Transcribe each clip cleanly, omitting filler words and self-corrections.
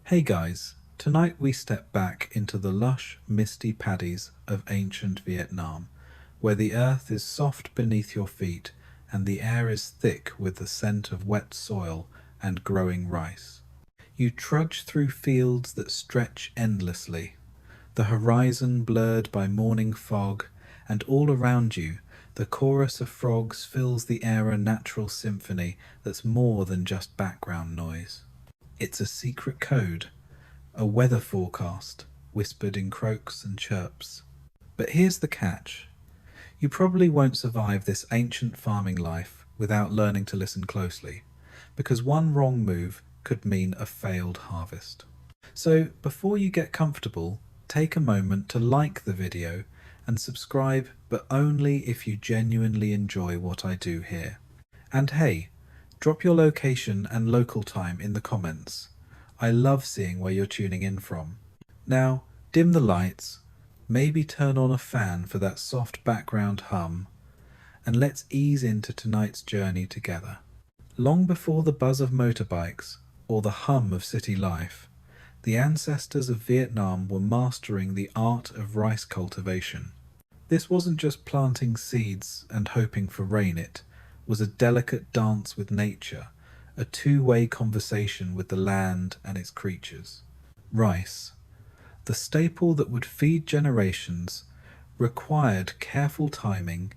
Hey guys, tonight we step back into the lush, misty paddies of ancient Vietnam, where the earth is soft beneath your feet and the air is thick with the scent of wet soil and growing rice. You trudge through fields that stretch endlessly, the horizon blurred by morning fog, and all around you the chorus of frogs fills the air, a natural symphony that's more than just background noise. It's a secret code, a weather forecast, whispered in croaks and chirps. But here's the catch. You probably won't survive this ancient farming life without learning to listen closely, because one wrong move could mean a failed harvest. So before you get comfortable, take a moment to like the video and subscribe, but only if you genuinely enjoy what I do here. And hey, drop your location and local time in the comments. I love seeing where you're tuning in from. Now, dim the lights, maybe turn on a fan for that soft background hum, and let's ease into tonight's journey together. Long before the buzz of motorbikes or the hum of city life, the ancestors of Vietnam were mastering the art of rice cultivation. This wasn't just planting seeds and hoping for rain, it was a delicate dance with nature, a two-way conversation with the land and its creatures. Rice, the staple that would feed generations, required careful timing,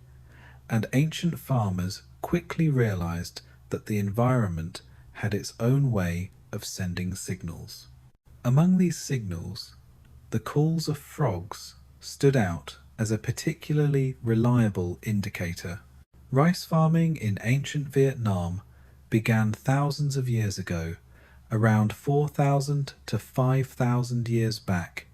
and ancient farmers quickly realized that the environment had its own way of sending signals. Among these signals, the calls of frogs stood out as a particularly reliable indicator. Rice farming in ancient Vietnam began thousands of years ago, around 4,000 to 5,000 years back,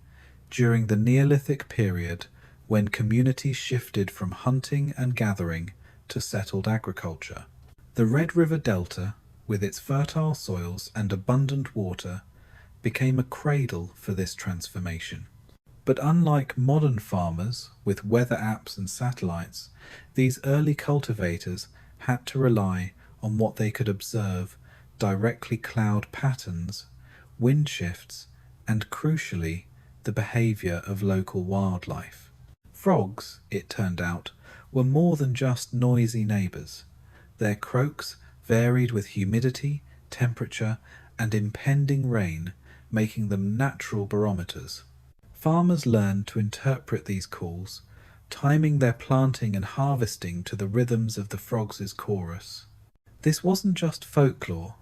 during the Neolithic period when communities shifted from hunting and gathering to settled agriculture. The Red River Delta, with its fertile soils and abundant water, became a cradle for this transformation. But unlike modern farmers with weather apps and satellites, these early cultivators had to rely on what they could observe directly: cloud patterns, wind shifts, and crucially, the behavior of local wildlife. Frogs, it turned out, were more than just noisy neighbors. Their croaks varied with humidity, temperature, and impending rain, making them natural barometers. Farmers learned to interpret these calls, timing their planting and harvesting to the rhythms of the frogs' chorus. This wasn't just folklore,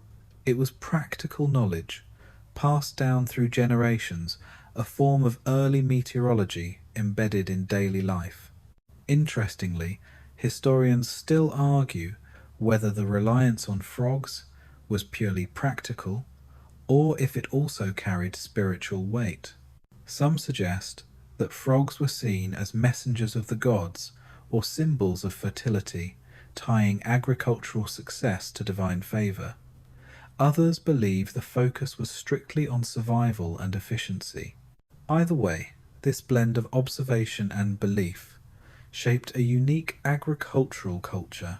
it was practical knowledge, passed down through generations, a form of early meteorology embedded in daily life. Interestingly, historians still argue whether the reliance on frogs was purely practical or if it also carried spiritual weight. Some suggest that frogs were seen as messengers of the gods or symbols of fertility, tying agricultural success to divine favor. Others believe the focus was strictly on survival and efficiency. Either way, this blend of observation and belief shaped a unique agricultural culture.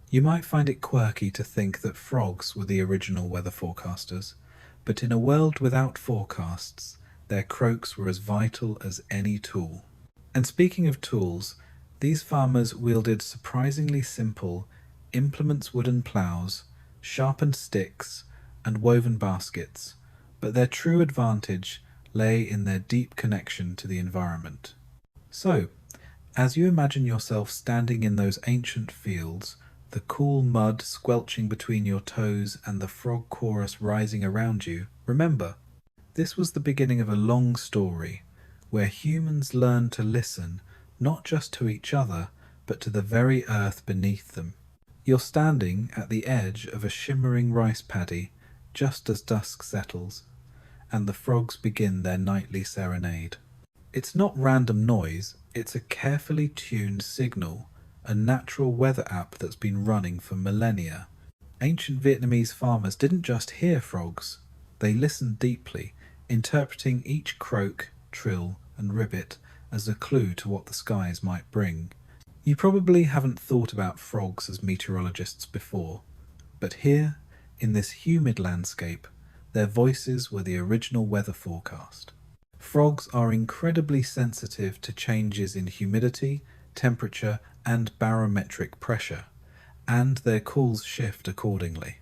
You might find it quirky to think that frogs were the original weather forecasters, but in a world without forecasts, their croaks were as vital as any tool. And speaking of tools, these farmers wielded surprisingly simple implements: wooden plows, sharpened sticks, and woven baskets, but their true advantage lay in their deep connection to the environment. So, as you imagine yourself standing in those ancient fields, the cool mud squelching between your toes and the frog chorus rising around you, remember, this was the beginning of a long story where humans learned to listen not just to each other, but to the very earth beneath them. You're standing at the edge of a shimmering rice paddy just as dusk settles, and the frogs begin their nightly serenade. It's not random noise, it's a carefully tuned signal, a natural weather app that's been running for millennia. Ancient Vietnamese farmers didn't just hear frogs, they listened deeply, interpreting each croak, trill, and ribbit as a clue to what the skies might bring. You probably haven't thought about frogs as meteorologists before, but here, in this humid landscape, Their voices were the original weather forecast. Frogs are incredibly sensitive to changes in humidity, temperature, and barometric pressure, and their calls shift accordingly.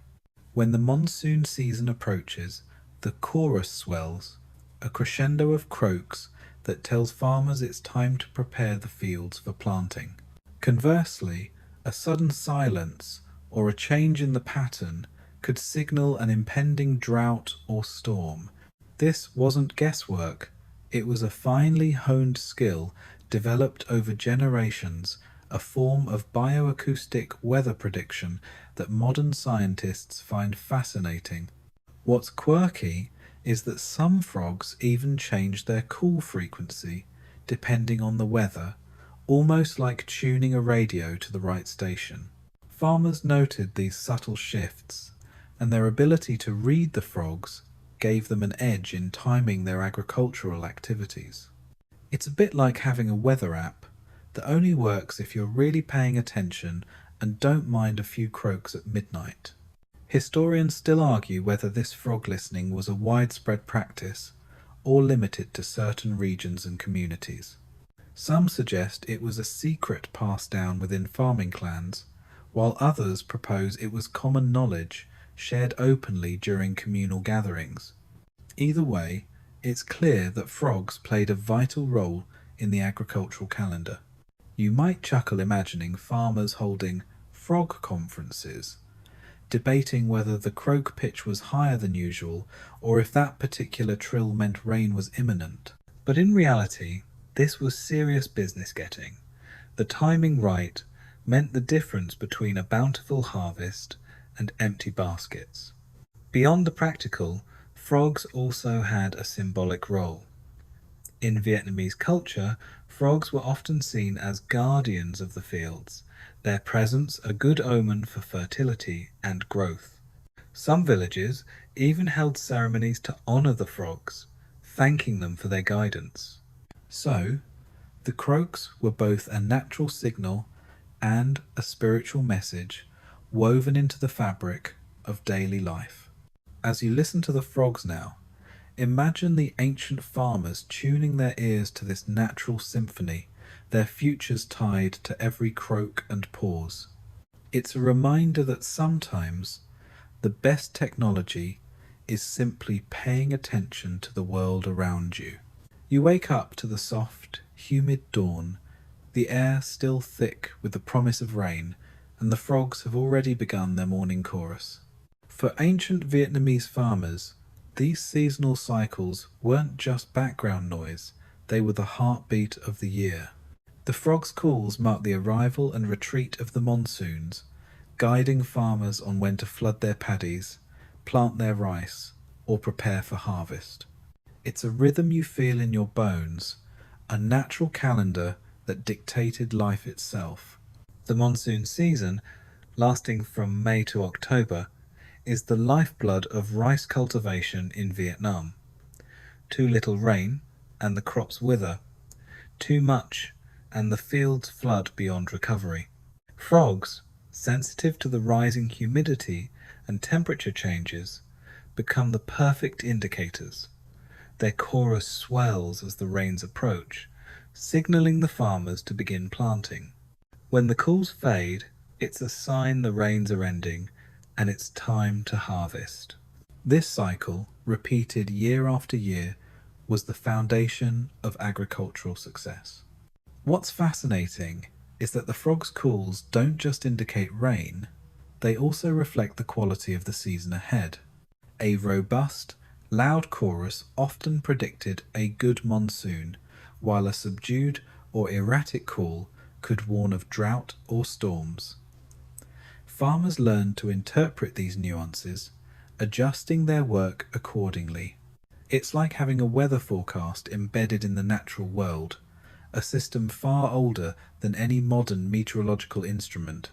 When the monsoon season approaches, the chorus swells, a crescendo of croaks that tells farmers it's time to prepare the fields for planting. Conversely, a sudden silence or a change in the pattern could signal an impending drought or storm. This wasn't guesswork, it was a finely honed skill developed over generations, a form of bioacoustic weather prediction that modern scientists find fascinating. What's quirky is that some frogs even change their call frequency depending on the weather, almost like tuning a radio to the right station. Farmers noted these subtle shifts, and their ability to read the frogs gave them an edge in timing their agricultural activities. It's a bit like having a weather app that only works if you're really paying attention and don't mind a few croaks at midnight. Historians still argue whether this frog listening was a widespread practice or limited to certain regions and communities. Some suggest it was a secret passed down within farming clans, while others propose it was common knowledge shared openly during communal gatherings. Either way, it's clear that frogs played a vital role in the agricultural calendar. You might chuckle imagining farmers holding frog conferences, debating whether the croak pitch was higher than usual or if that particular trill meant rain was imminent. But in reality, this was serious business getting. The timing right meant the difference between a bountiful harvest and empty baskets. Beyond the practical, frogs also had a symbolic role. In Vietnamese culture, frogs were often seen as guardians of the fields, their presence a good omen for fertility and growth. Some villages even held ceremonies to honor the frogs, thanking them for their guidance. So, the croaks were both a natural signal and a spiritual message woven into the fabric of daily life. As you listen to the frogs now, imagine the ancient farmers tuning their ears to this natural symphony, their futures tied to every croak and pause. It's a reminder that sometimes the best technology is simply paying attention to the world around you. You wake up to the soft, humid dawn, the air still thick with the promise of rain, and the frogs have already begun their morning chorus. For ancient Vietnamese farmers, these seasonal cycles weren't just background noise, they were the heartbeat of the year. The frogs' calls mark the arrival and retreat of the monsoons, guiding farmers on when to flood their paddies, plant their rice, or prepare for harvest. It's a rhythm you feel in your bones, a natural calendar that dictated life itself. The monsoon season, lasting from May to October, is the lifeblood of rice cultivation in Vietnam. Too little rain, and the crops wither. Too much, and the fields flood beyond recovery. Frogs, sensitive to the rising humidity and temperature changes, become the perfect indicators. Their chorus swells as the rains approach, signaling the farmers to begin planting. When the calls fade, it's a sign the rains are ending and it's time to harvest. This cycle, repeated year after year, was the foundation of agricultural success. What's fascinating is that the frogs' calls don't just indicate rain, they also reflect the quality of the season ahead. A robust, loud chorus often predicted a good monsoon, while a subdued or erratic call could warn of drought or storms. Farmers learned to interpret these nuances, adjusting their work accordingly. It's like having a weather forecast embedded in the natural world, a system far older than any modern meteorological instrument.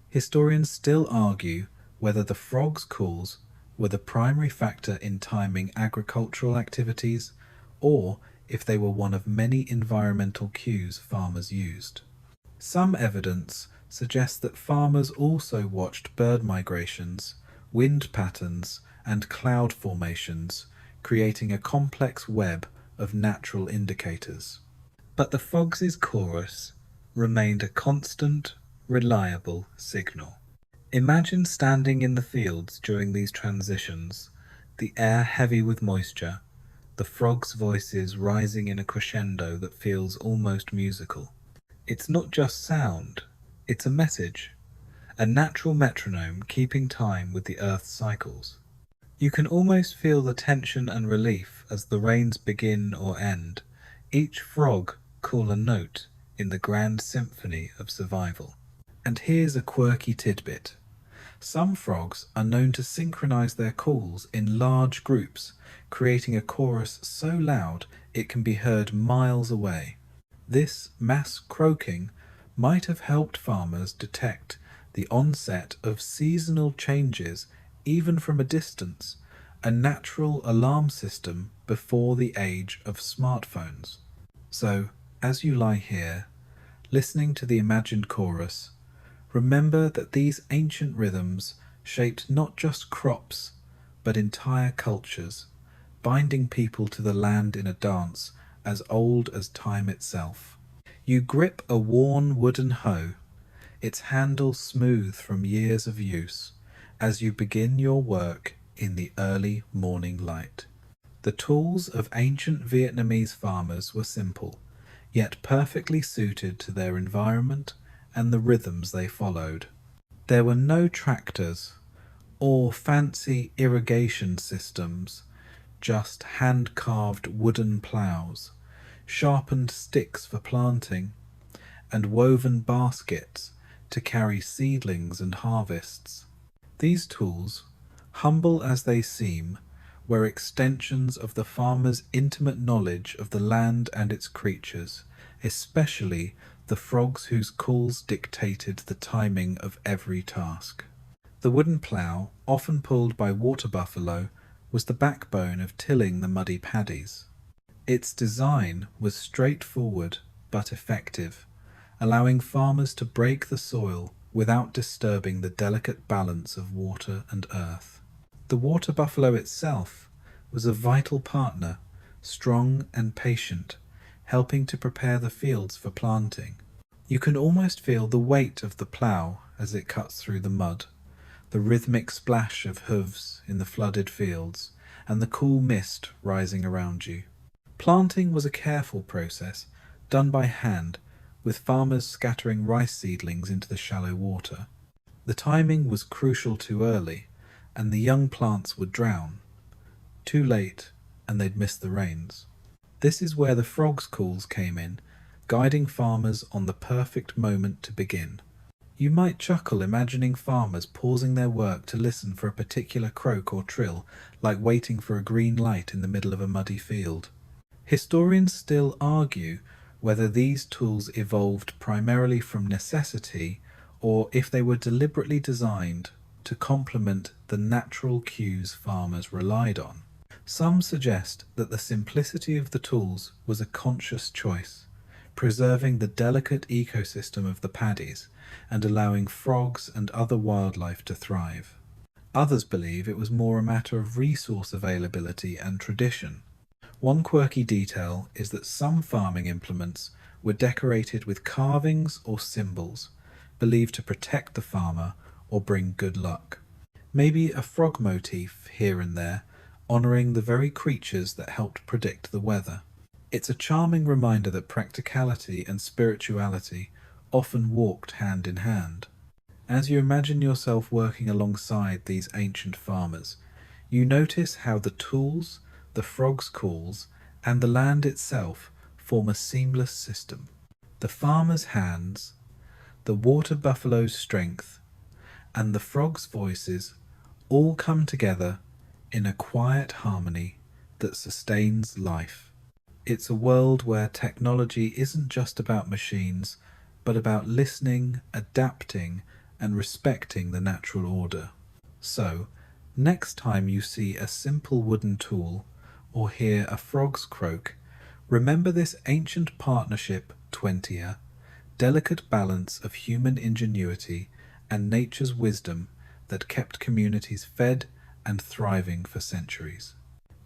Historians still argue whether the frogs' calls were the primary factor in timing agricultural activities, or if they were one of many environmental cues farmers used. Some evidence suggests that farmers also watched bird migrations, wind patterns, and cloud formations, creating a complex web of natural indicators. But the frogs' chorus remained a constant, reliable signal. Imagine standing in the fields during these transitions, the air heavy with moisture, the frogs' voices rising in a crescendo that feels almost musical. It's not just sound, it's a message, a natural metronome keeping time with the Earth's cycles. You can almost feel the tension and relief as the rains begin or end, each frog call a note in the grand symphony of survival. And here's a quirky tidbit. Some frogs are known to synchronize their calls in large groups, creating a chorus so loud it can be heard miles away. This mass croaking might have helped farmers detect the onset of seasonal changes even from a distance, a natural alarm system before the age of smartphones. So, as you lie here, listening to the imagined chorus, remember that these ancient rhythms shaped not just crops, but entire cultures, binding people to the land in a dance as old as time itself. You grip a worn wooden hoe, its handle smooth from years of use, as you begin your work in the early morning light. The tools of ancient Vietnamese farmers were simple, yet perfectly suited to their environment and the rhythms they followed. There were no tractors or fancy irrigation systems, just hand-carved wooden ploughs, sharpened sticks for planting, and woven baskets to carry seedlings and harvests. These tools, humble as they seem, were extensions of the farmer's intimate knowledge of the land and its creatures, especially the frogs whose calls dictated the timing of every task. The wooden plough, often pulled by water buffalo, was the backbone of tilling the muddy paddies. Its design was straightforward but effective, allowing farmers to break the soil without disturbing the delicate balance of water and earth. The water buffalo itself was a vital partner, strong and patient, helping to prepare the fields for planting. You can almost feel the weight of the plough as it cuts through the mud, the rhythmic splash of hooves in the flooded fields, and the cool mist rising around you. Planting was a careful process, done by hand, with farmers scattering rice seedlings into the shallow water. The timing was crucial too early, and the young plants would drown. Too late, and they'd miss the rains. This is where the frogs' calls came in, guiding farmers on the perfect moment to begin. You might chuckle imagining farmers pausing their work to listen for a particular croak or trill, like waiting for a green light in the middle of a muddy field. Historians still argue whether these tools evolved primarily from necessity or if they were deliberately designed to complement the natural cues farmers relied on. Some suggest that the simplicity of the tools was a conscious choice, preserving the delicate ecosystem of the paddies and allowing frogs and other wildlife to thrive. Others believe it was more a matter of resource availability and tradition. One quirky detail is that some farming implements were decorated with carvings or symbols, believed to protect the farmer or bring good luck. Maybe a frog motif here and there, honouring the very creatures that helped predict the weather. It's a charming reminder that practicality and spirituality often walked hand in hand. As you imagine yourself working alongside these ancient farmers, you notice how the tools, the frogs' calls, and the land itself form a seamless system. The farmer's hands, the water buffalo's strength, and the frogs' voices all come together in a quiet harmony that sustains life. It's a world where technology isn't just about machines, but about listening, adapting, and respecting the natural order. So, next time you see a simple wooden tool or hear a frog's croak, remember this ancient partnership 20er, delicate balance of human ingenuity and nature's wisdom that kept communities fed and thriving for centuries.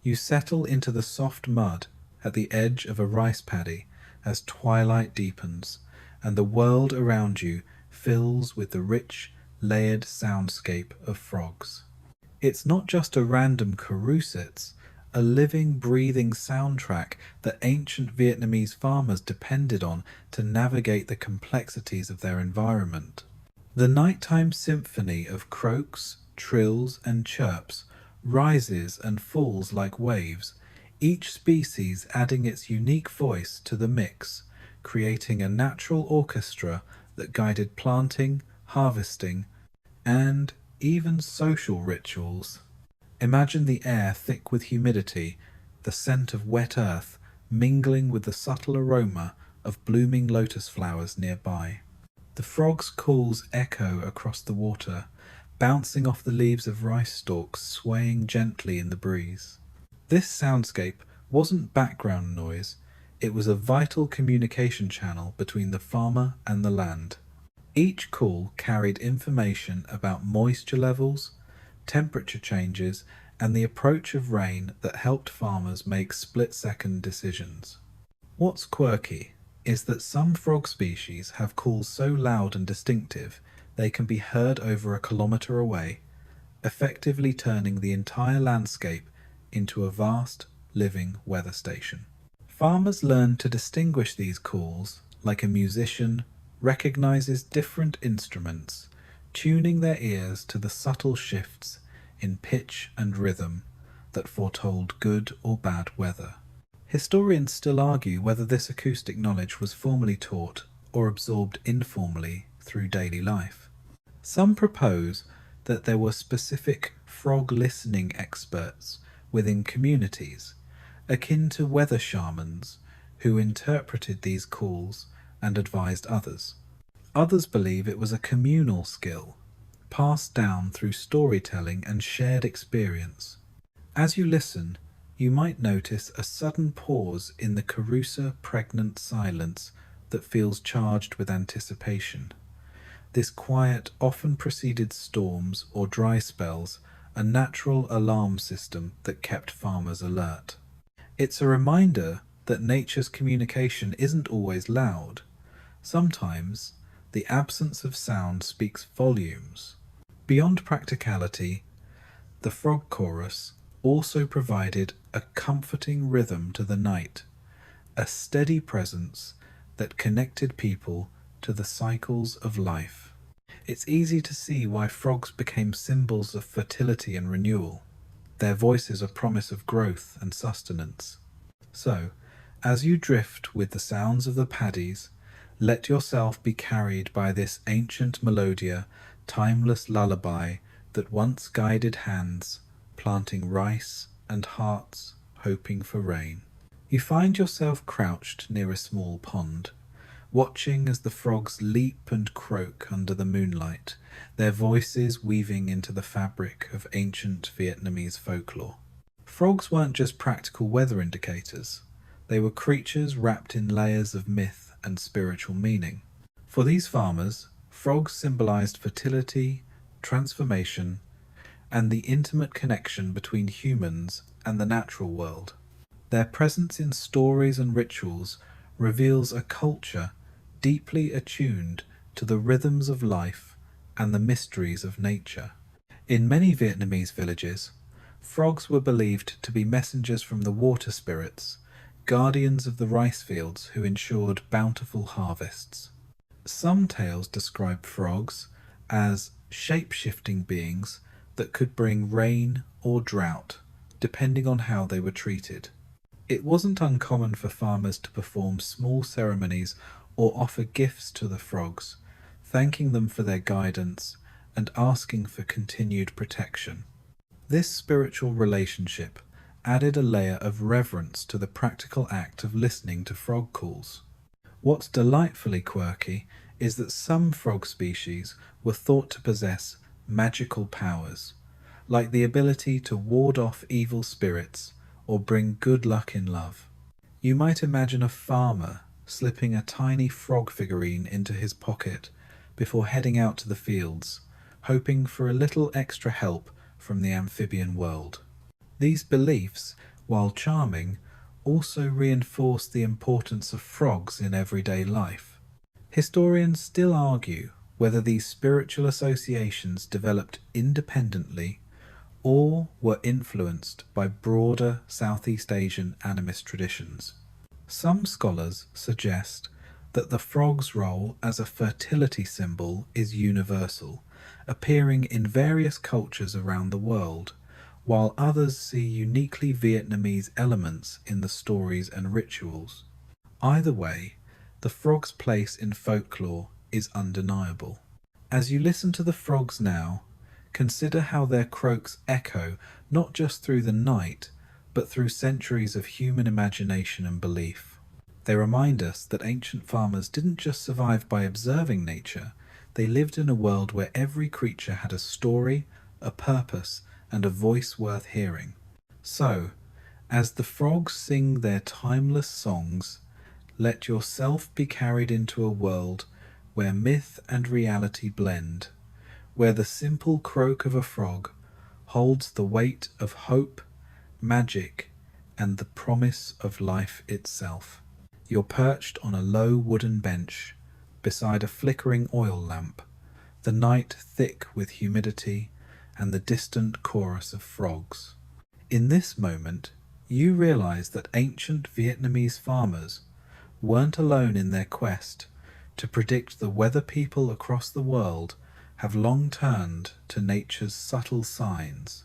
You settle into the soft mud at the edge of a rice paddy as twilight deepens, and the world around you fills with the rich, layered soundscape of frogs. It's not just a random chorus, it's a living, breathing soundtrack that ancient Vietnamese farmers depended on to navigate the complexities of their environment. The nighttime symphony of croaks, trills, and chirps rises and falls like waves, each species adding its unique voice to the mix, creating a natural orchestra that guided planting, harvesting, and even social rituals. Imagine the air thick with humidity, the scent of wet earth mingling with the subtle aroma of blooming lotus flowers nearby. The frogs' calls echo across the water, bouncing off the leaves of rice stalks swaying gently in the breeze. This soundscape wasn't background noise, it was a vital communication channel between the farmer and the land. Each call carried information about moisture levels, temperature changes, and the approach of rain that helped farmers make split-second decisions. What's quirky is that some frog species have calls so loud and distinctive they can be heard over a kilometre away, effectively turning the entire landscape into a vast, living weather station. Farmers learn to distinguish these calls like a musician recognizes different instruments, tuning their ears to the subtle shifts in pitch and rhythm that foretold good or bad weather. Historians still argue whether this acoustic knowledge was formally taught or absorbed informally through daily life. Some propose that there were specific frog listening experts within communities, akin to weather shamans, who interpreted these calls and advised others. Others believe it was a communal skill, passed down through storytelling and shared experience. As you listen, you might notice a sudden pause in the carusa pregnant silence that feels charged with anticipation. This quiet often preceded storms or dry spells, a natural alarm system that kept farmers alert. It's a reminder that nature's communication isn't always loud. Sometimes the absence of sound speaks volumes. Beyond practicality, the frog chorus also provided a comforting rhythm to the night, a steady presence that connected people to the cycles of life. It's easy to see why frogs became symbols of fertility and renewal, their voices a promise of growth and sustenance. So, as you drift with the sounds of the paddies, let yourself be carried by this ancient melodia, timeless lullaby that once guided hands, planting rice and hearts hoping for rain. You find yourself crouched near a small pond, watching as the frogs leap and croak under the moonlight, their voices weaving into the fabric of ancient Vietnamese folklore. Frogs weren't just practical weather indicators, they were creatures wrapped in layers of myth and spiritual meaning. For these farmers, frogs symbolized fertility, transformation, and the intimate connection between humans and the natural world. Their presence in stories and rituals reveals a culture deeply attuned to the rhythms of life and the mysteries of nature. In many Vietnamese villages, frogs were believed to be messengers from the water spirits, guardians of the rice fields who ensured bountiful harvests. Some tales describe frogs as shape-shifting beings that could bring rain or drought, depending on how they were treated. It wasn't uncommon for farmers to perform small ceremonies or offer gifts to the frogs, thanking them for their guidance and asking for continued protection. This spiritual relationship added a layer of reverence to the practical act of listening to frog calls. What's delightfully quirky is that some frog species were thought to possess magical powers, like the ability to ward off evil spirits or bring good luck in love. You might imagine a farmer slipping a tiny frog figurine into his pocket before heading out to the fields, hoping for a little extra help from the amphibian world. These beliefs, while charming, also reinforce the importance of frogs in everyday life. Historians still argue whether these spiritual associations developed independently or were influenced by broader Southeast Asian animist traditions. Some scholars suggest that the frog's role as a fertility symbol is universal, appearing in various cultures around the world, while others see uniquely Vietnamese elements in the stories and rituals. Either way, the frog's place in folklore is undeniable. As you listen to the frogs now, consider how their croaks echo not just through the night, but through centuries of human imagination and belief. They remind us that ancient farmers didn't just survive by observing nature, they lived in a world where every creature had a story, a purpose, and a voice worth hearing. So, as the frogs sing their timeless songs, let yourself be carried into a world where myth and reality blend, where the simple croak of a frog holds the weight of hope, magic, and the promise of life itself. You're perched on a low wooden bench beside a flickering oil lamp, the night thick with humidity and the distant chorus of frogs. In this moment, you realize that ancient Vietnamese farmers weren't alone in their quest to predict the weather. People across the world have long turned to nature's subtle signs.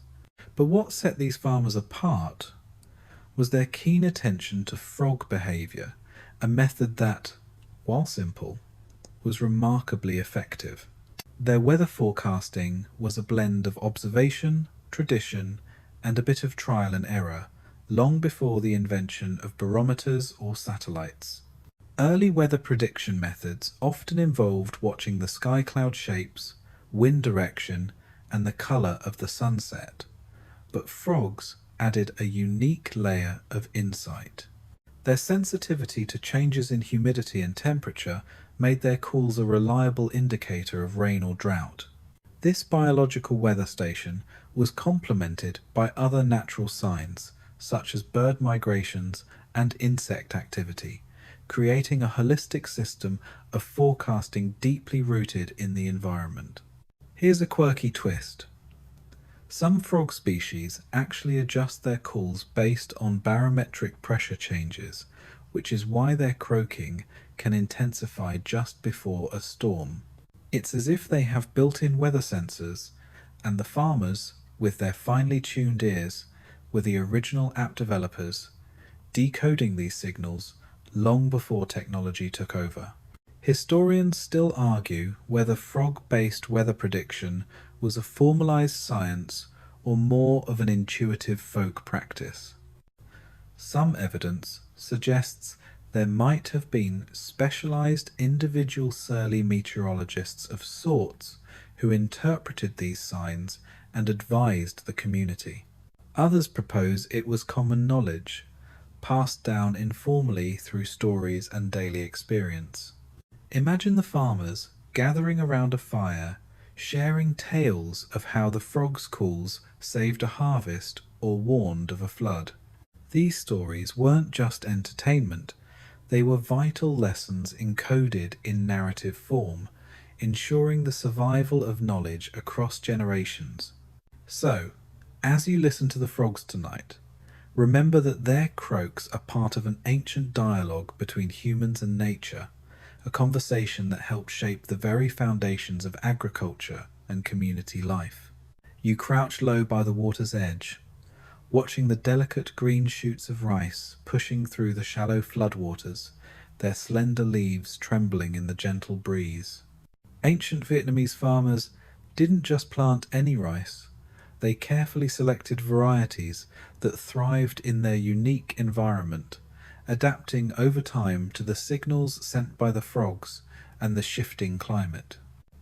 But what set these farmers apart was their keen attention to frog behavior, a method that, while simple, was remarkably effective. Their weather forecasting was a blend of observation, tradition, and a bit of trial and error, long before the invention of barometers or satellites. Early weather prediction methods often involved watching the sky cloud shapes, wind direction, and the color of the sunset. But frogs added a unique layer of insight. Their sensitivity to changes in humidity and temperature made their calls a reliable indicator of rain or drought. This biological weather station was complemented by other natural signs, such as bird migrations and insect activity, creating a holistic system of forecasting deeply rooted in the environment. Here's a quirky twist. Some frog species actually adjust their calls based on barometric pressure changes, which is why their croaking can intensify just before a storm. It's as if they have built-in weather sensors, and the farmers, with their finely tuned ears, were the original app developers, decoding these signals long before technology took over. Historians still argue whether frog-based weather prediction was a formalized science or more of an intuitive folk practice. Some evidence suggests there might have been specialized individual surly meteorologists of sorts who interpreted these signs and advised the community. Others propose it was common knowledge, passed down informally through stories and daily experience. Imagine the farmers gathering around a fire, sharing tales of how the frog's calls saved a harvest or warned of a flood. These stories weren't just entertainment, they were vital lessons encoded in narrative form, ensuring the survival of knowledge across generations. So, as you listen to the frogs tonight, remember that their croaks are part of an ancient dialogue between humans and nature, a conversation that helped shape the very foundations of agriculture and community life. You crouch low by the water's edge, watching the delicate green shoots of rice pushing through the shallow floodwaters, their slender leaves trembling in the gentle breeze. Ancient Vietnamese farmers didn't just plant any rice, they carefully selected varieties that thrived in their unique environment, adapting over time to the signals sent by the frogs and the shifting climate.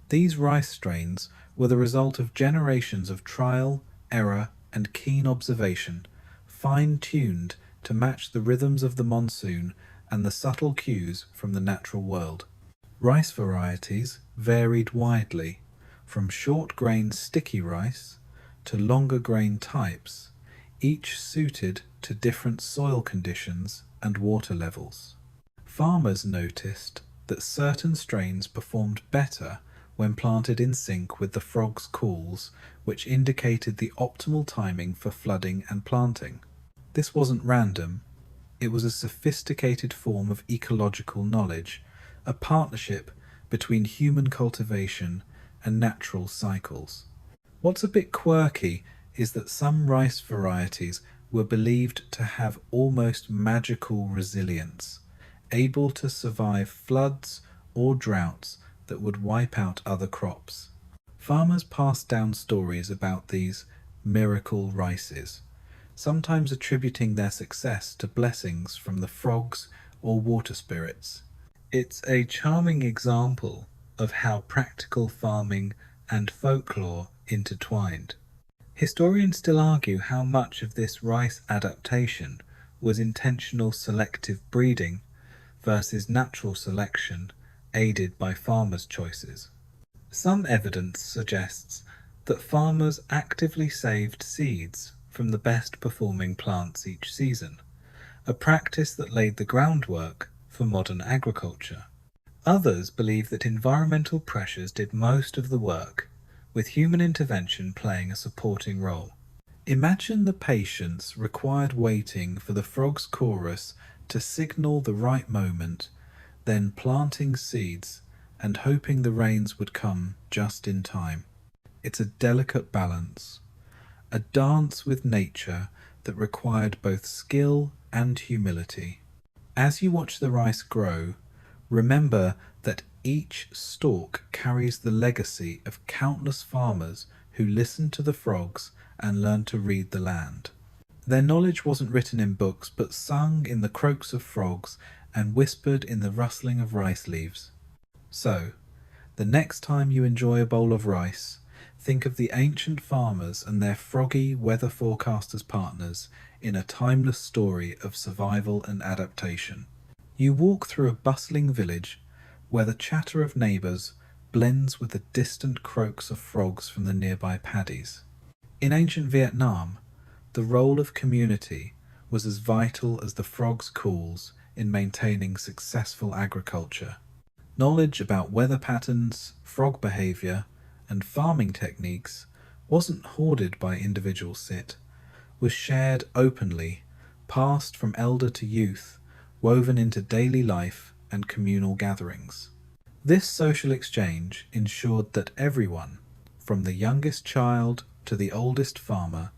These rice strains were the result of generations of trial, error, and keen observation, fine-tuned to match the rhythms of the monsoon and the subtle cues from the natural world. Rice varieties varied widely, from short-grain sticky rice to longer grain types, each suited to different soil conditions and water levels. Farmers noticed that certain strains performed better when planted in sync with the frog's calls, which indicated the optimal timing for flooding and planting. This wasn't random, it was a sophisticated form of ecological knowledge, a partnership between human cultivation and natural cycles. What's a bit quirky is that some rice varieties were believed to have almost magical resilience, able to survive floods or droughts that would wipe out other crops. Farmers passed down stories about these miracle rices, sometimes attributing their success to blessings from the frogs or water spirits. It's a charming example of how practical farming and folklore intertwined. Historians still argue how much of this rice adaptation was intentional selective breeding versus natural selection aided by farmers' choices. Some evidence suggests that farmers actively saved seeds from the best performing plants each season, a practice that laid the groundwork for modern agriculture. Others believe that environmental pressures did most of the work, with human intervention playing a supporting role. Imagine the patience required waiting for the frog's chorus to signal the right moment, then planting seeds and hoping the rains would come just in time. It's a delicate balance, a dance with nature that required both skill and humility. As you watch the rice grow, remember that each stalk carries the legacy of countless farmers who listened to the frogs and learned to read the land. Their knowledge wasn't written in books, but sung in the croaks of frogs and whispered in the rustling of rice leaves. So, the next time you enjoy a bowl of rice, think of the ancient farmers and their froggy weather forecasters partners in a timeless story of survival and adaptation. You walk through a bustling village where the chatter of neighbours blends with the distant croaks of frogs from the nearby paddies. In ancient Vietnam, the role of community was as vital as the frogs' calls in maintaining successful agriculture. Knowledge about weather patterns, frog behaviour, and farming techniques wasn't hoarded by individuals, it was shared openly, passed from elder to youth, woven into daily life and communal gatherings. This social exchange ensured that everyone, from the youngest child to the oldest farmer,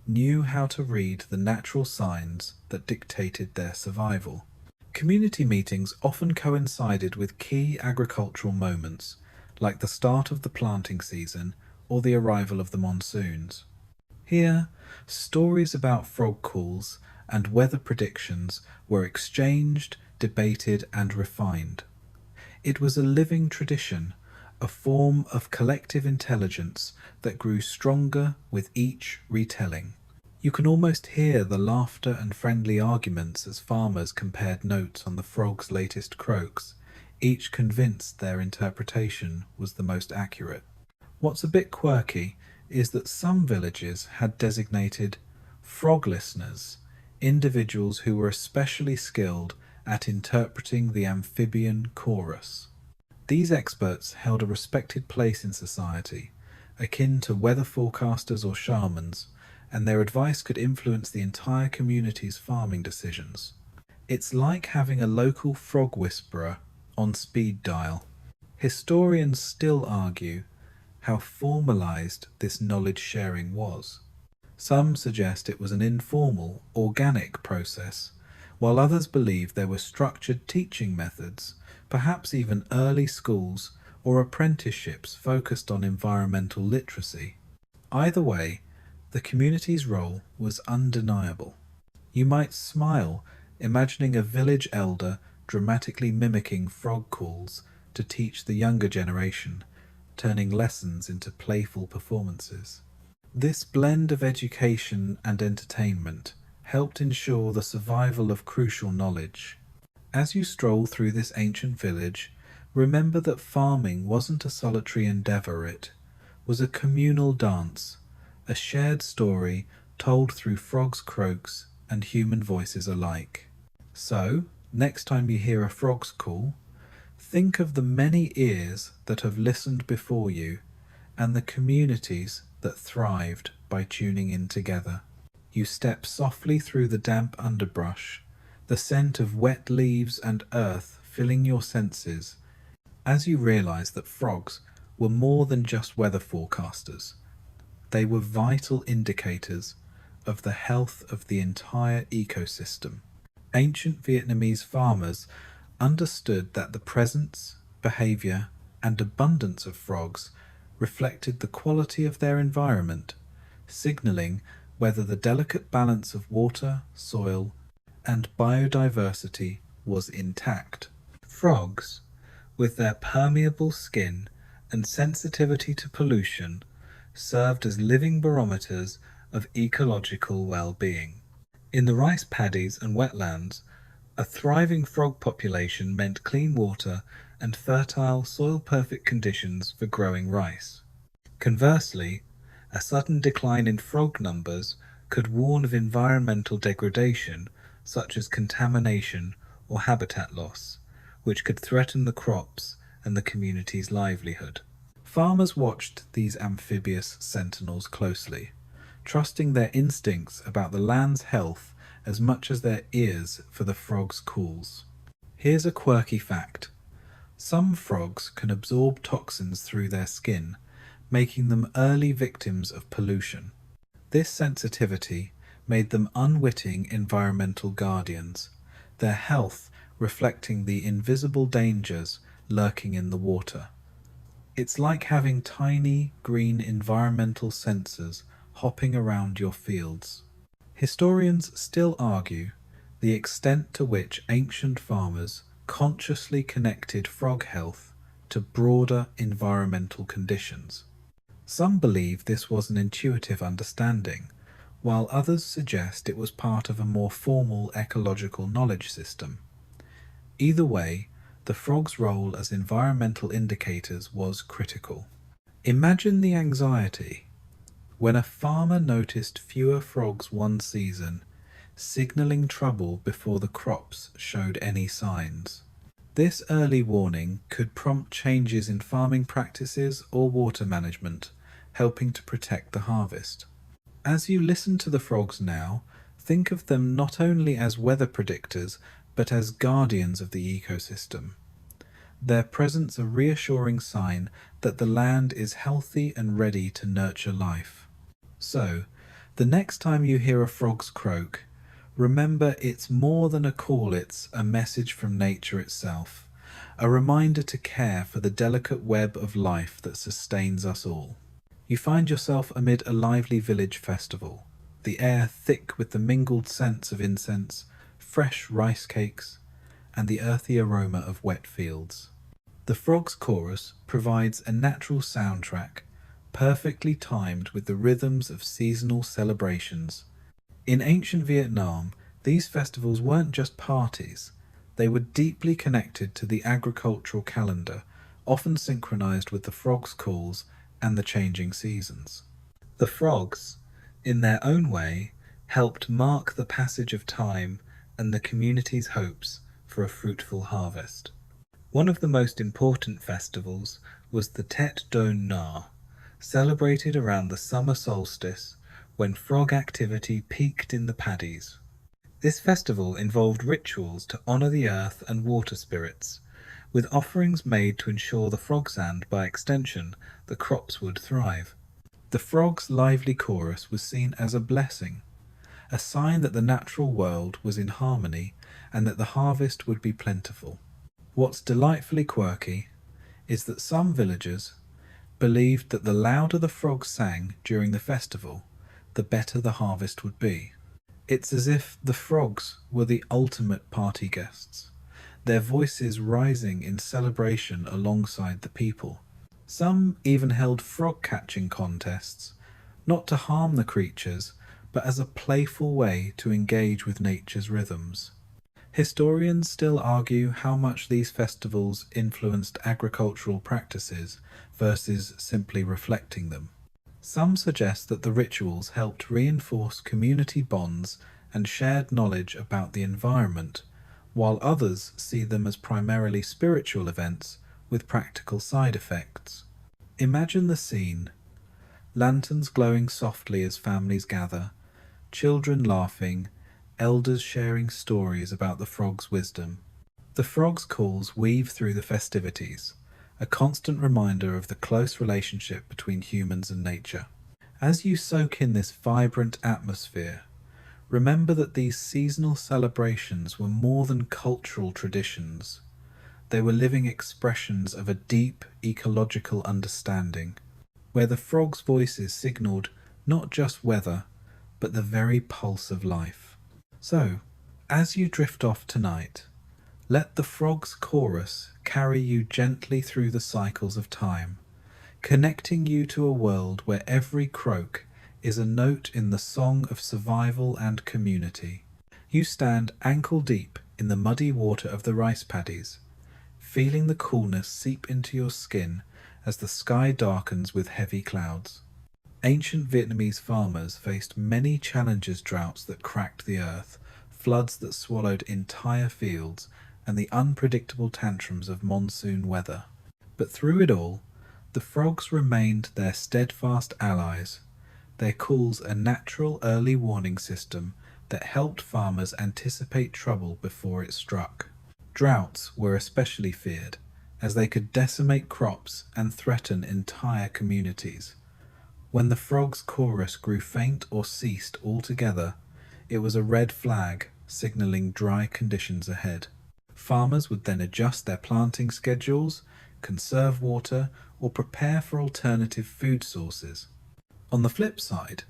knew how to read the natural signs that dictated their survival. Community meetings often coincided with key agricultural moments, like the start of the planting season or the arrival of the monsoons. Here, stories about frog calls and weather predictions were exchanged, debated, and refined. It was a living tradition, a form of collective intelligence that grew stronger with each retelling. You can almost hear the laughter and friendly arguments as farmers compared notes on the frog's latest croaks, each convinced their interpretation was the most accurate. What's a bit quirky is that some villages had designated frog listeners, individuals who were especially skilled at interpreting the amphibian chorus. These experts held a respected place in society, akin to weather forecasters or shamans, and their advice could influence the entire community's farming decisions. It's like having a local frog whisperer on speed dial. Historians still argue how formalized this knowledge sharing was. Some suggest it was an informal, organic process, while others believe there were structured teaching methods, perhaps even early schools or apprenticeships focused on environmental literacy. Either way, the community's role was undeniable. You might smile imagining a village elder dramatically mimicking frog calls to teach the younger generation, turning lessons into playful performances. This blend of education and entertainment helped ensure the survival of crucial knowledge. As you stroll through this ancient village, remember that farming wasn't a solitary endeavour, it was a communal dance, a shared story told through frogs' croaks and human voices alike. So, next time you hear a frog's call, think of the many ears that have listened before you and the communities that thrived by tuning in together. You step softly through the damp underbrush, the scent of wet leaves and earth filling your senses as you realize that frogs were more than just weather forecasters. They were vital indicators of the health of the entire ecosystem. Ancient Vietnamese farmers understood that the presence, behavior, and abundance of frogs reflected the quality of their environment, signaling whether the delicate balance of water, soil, and biodiversity was intact. Frogs, with their permeable skin and sensitivity to pollution, served as living barometers of ecological well-being. In the rice paddies and wetlands, a thriving frog population meant clean water and fertile, soil-perfect conditions for growing rice. Conversely, a sudden decline in frog numbers could warn of environmental degradation, such as contamination or habitat loss, which could threaten the crops and the community's livelihood. Farmers watched these amphibious sentinels closely, trusting their instincts about the land's health as much as their ears for the frogs' calls. Here's a quirky fact. Some frogs can absorb toxins through their skin, making them early victims of pollution. This sensitivity made them unwitting environmental guardians, their health reflecting the invisible dangers lurking in the water. It's like having tiny green environmental sensors hopping around your fields. Historians still argue the extent to which ancient farmers consciously connected frog health to broader environmental conditions. Some believe this was an intuitive understanding, while others suggest it was part of a more formal ecological knowledge system. Either way, the frogs' role as environmental indicators was critical. Imagine the anxiety when a farmer noticed fewer frogs one season, signaling trouble before the crops showed any signs. This early warning could prompt changes in farming practices or water management, helping to protect the harvest. As you listen to the frogs now, think of them not only as weather predictors, but as guardians of the ecosystem. Their presence a reassuring sign that the land is healthy and ready to nurture life. So, the next time you hear a frog's croak, remember it's more than a call, it's a message from nature itself, a reminder to care for the delicate web of life that sustains us all. You find yourself amid a lively village festival, the air thick with the mingled scents of incense, fresh rice cakes, and the earthy aroma of wet fields. The frog's chorus provides a natural soundtrack, perfectly timed with the rhythms of seasonal celebrations. In ancient Vietnam, these festivals weren't just parties, they were deeply connected to the agricultural calendar, often synchronized with the frogs' calls and the changing seasons. The frogs, in their own way, helped mark the passage of time and the community's hopes for a fruitful harvest. One of the most important festivals was the Tết Đón Na, celebrated around the summer solstice when frog activity peaked in the paddies. This festival involved rituals to honor the earth and water spirits, with offerings made to ensure the frogs and, by extension, the crops would thrive. The frogs' lively chorus was seen as a blessing, a sign that the natural world was in harmony and that the harvest would be plentiful. What's delightfully quirky is that some villagers believed that the louder the frogs sang during the festival, the better the harvest would be. It's as if the frogs were the ultimate party guests, their voices rising in celebration alongside the people. Some even held frog-catching contests, not to harm the creatures, but as a playful way to engage with nature's rhythms. Historians still argue how much these festivals influenced agricultural practices versus simply reflecting them. Some suggest that the rituals helped reinforce community bonds and shared knowledge about the environment, while others see them as primarily spiritual events with practical side effects. Imagine the scene: lanterns glowing softly as families gather, children laughing, elders sharing stories about the frog's wisdom. The frog's calls weave through the festivities, a constant reminder of the close relationship between humans and nature. As you soak in this vibrant atmosphere, remember that these seasonal celebrations were more than cultural traditions. They were living expressions of a deep ecological understanding, where the frog's voices signaled not just weather, but the very pulse of life. So, as you drift off tonight, let the frog's chorus carry you gently through the cycles of time, connecting you to a world where every croak is a note in the song of survival and community. You stand ankle deep in the muddy water of the rice paddies, feeling the coolness seep into your skin as the sky darkens with heavy clouds. Ancient Vietnamese farmers faced many challenges: droughts that cracked the earth, floods that swallowed entire fields, and the unpredictable tantrums of monsoon weather. But through it all, the frogs remained their steadfast allies, their calls a natural early warning system that helped farmers anticipate trouble before it struck. Droughts were especially feared, as they could decimate crops and threaten entire communities. When the frog's chorus grew faint or ceased altogether, it was a red flag signaling dry conditions ahead. Farmers would then adjust their planting schedules, conserve water, or prepare for alternative food sources. On the flip side,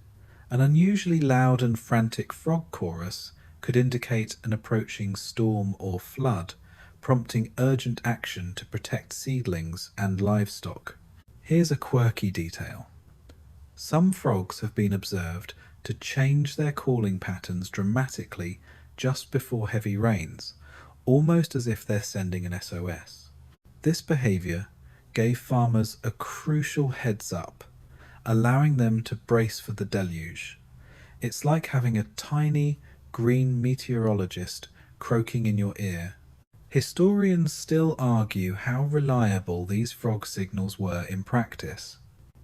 an unusually loud and frantic frog chorus could indicate an approaching storm or flood, prompting urgent action to protect seedlings and livestock. Here's a quirky detail. Some frogs have been observed to change their calling patterns dramatically just before heavy rains, almost as if they're sending an SOS. This behavior gave farmers a crucial heads up, allowing them to brace for the deluge. It's like having a tiny green meteorologist croaking in your ear. Historians still argue how reliable these frog signals were in practice.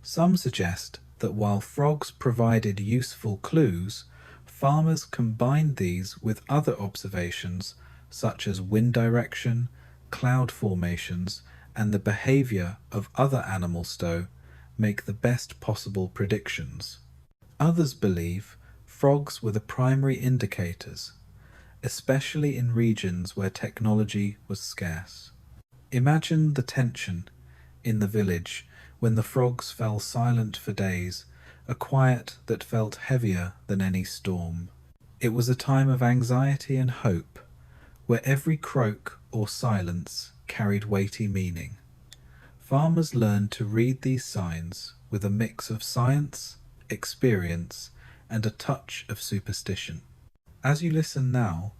Some suggest that while frogs provided useful clues, farmers combined these with other observations such as wind direction, cloud formations, and the behavior of other animals to make the best possible predictions. Others believe frogs were the primary indicators, especially in regions where technology was scarce. Imagine the tension in the village when the frogs fell silent for days, a quiet that felt heavier than any storm. It was a time of anxiety and hope, where every croak or silence carried weighty meaning. Farmers learned to read these signs with a mix of science, experience, and a touch of superstition. As you listen now,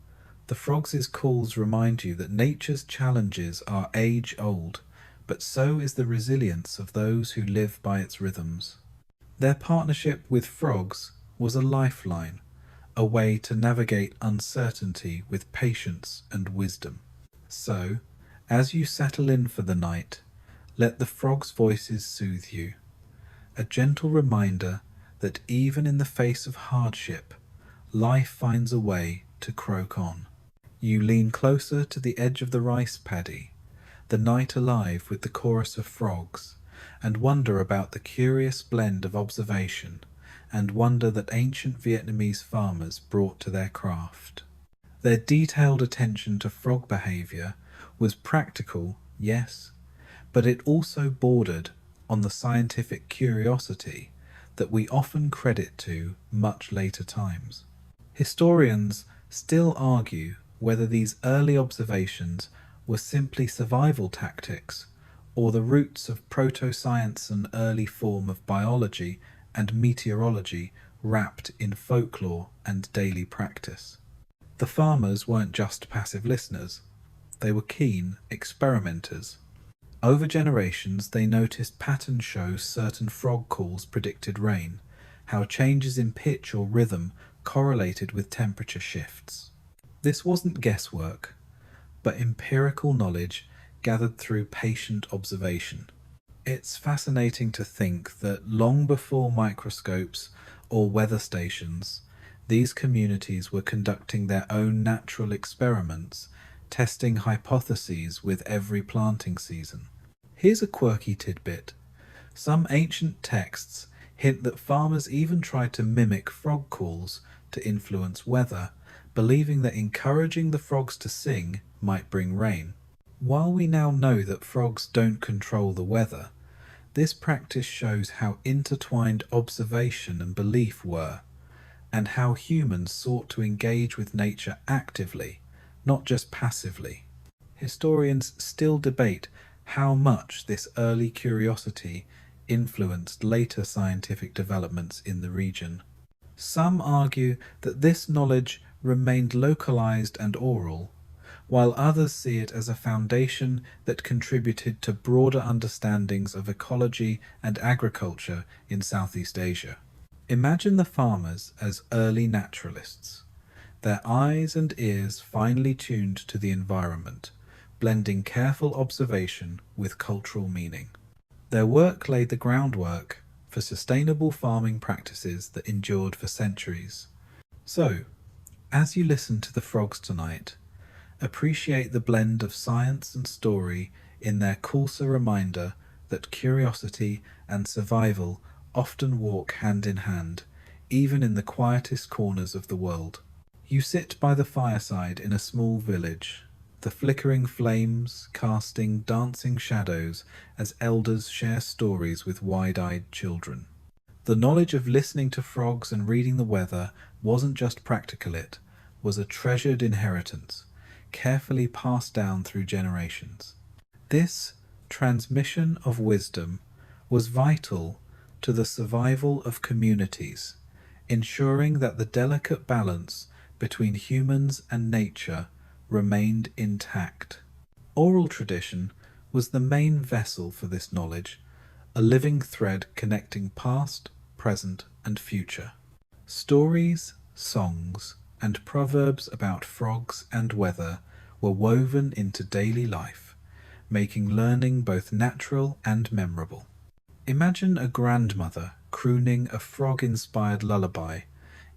the frogs' calls remind you that nature's challenges are age-old, but so is the resilience of those who live by its rhythms. Their partnership with frogs was a lifeline, a way to navigate uncertainty with patience and wisdom. So, as you settle in for the night, let the frogs' voices soothe you, a gentle reminder that even in the face of hardship, life finds a way to croak on. You lean closer to the edge of the rice paddy, the night alive with the chorus of frogs, and wonder about the curious blend of observation and wonder that ancient Vietnamese farmers brought to their craft. Their detailed attention to frog behavior was practical, yes, but it also bordered on the scientific curiosity that we often credit to much later times. Historians still argue whether these early observations were simply survival tactics or the roots of proto-science, an early form of biology and meteorology wrapped in folklore and daily practice. The farmers weren't just passive listeners, they were keen experimenters. Over generations, they noticed patterns show certain frog calls predicted rain, how changes in pitch or rhythm correlated with temperature shifts. This wasn't guesswork, but empirical knowledge gathered through patient observation. It's fascinating to think that long before microscopes or weather stations, these communities were conducting their own natural experiments, testing hypotheses with every planting season. Here's a quirky tidbit. Some ancient texts hint that farmers even tried to mimic frog calls to influence weather, believing that encouraging the frogs to sing might bring rain. While we now know that frogs don't control the weather, this practice shows how intertwined observation and belief were, and how humans sought to engage with nature actively, not just passively. Historians still debate how much this early curiosity influenced later scientific developments in the region. Some argue that this knowledge remained localized and oral, while others see it as a foundation that contributed to broader understandings of ecology and agriculture in Southeast Asia. Imagine the farmers as early naturalists, their eyes and ears finely tuned to the environment, blending careful observation with cultural meaning. Their work laid the groundwork for sustainable farming practices that endured for centuries. So, as you listen to the frogs tonight, appreciate the blend of science and story in their coarser reminder that curiosity and survival often walk hand in hand, even in the quietest corners of the world. You sit by the fireside in a small village, the flickering flames casting dancing shadows as elders share stories with wide-eyed children. The knowledge of listening to frogs and reading the weather wasn't just practical, it was a treasured inheritance, carefully passed down through generations. This transmission of wisdom was vital to the survival of communities, ensuring that the delicate balance between humans and nature remained intact. Oral tradition was the main vessel for this knowledge, a living thread connecting past, present, and future. Stories, songs, and proverbs about frogs and weather were woven into daily life, making learning both natural and memorable. Imagine a grandmother crooning a frog-inspired lullaby,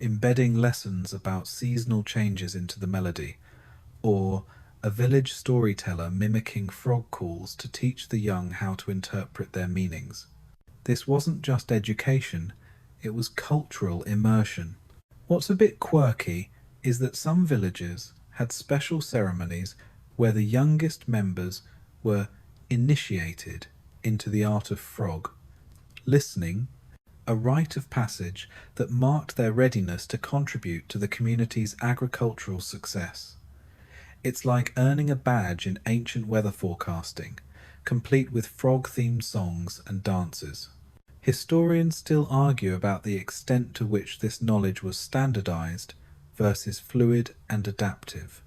embedding lessons about seasonal changes into the melody, or a village storyteller mimicking frog calls to teach the young how to interpret their meanings. This wasn't just education, it was cultural immersion. What's a bit quirky is that some villages had special ceremonies where the youngest members were initiated into the art of frog, listening, a rite of passage that marked their readiness to contribute to the community's agricultural success. It's like earning a badge in ancient weather forecasting, complete with frog-themed songs and dances. Historians still argue about the extent to which this knowledge was standardized versus fluid and adaptive.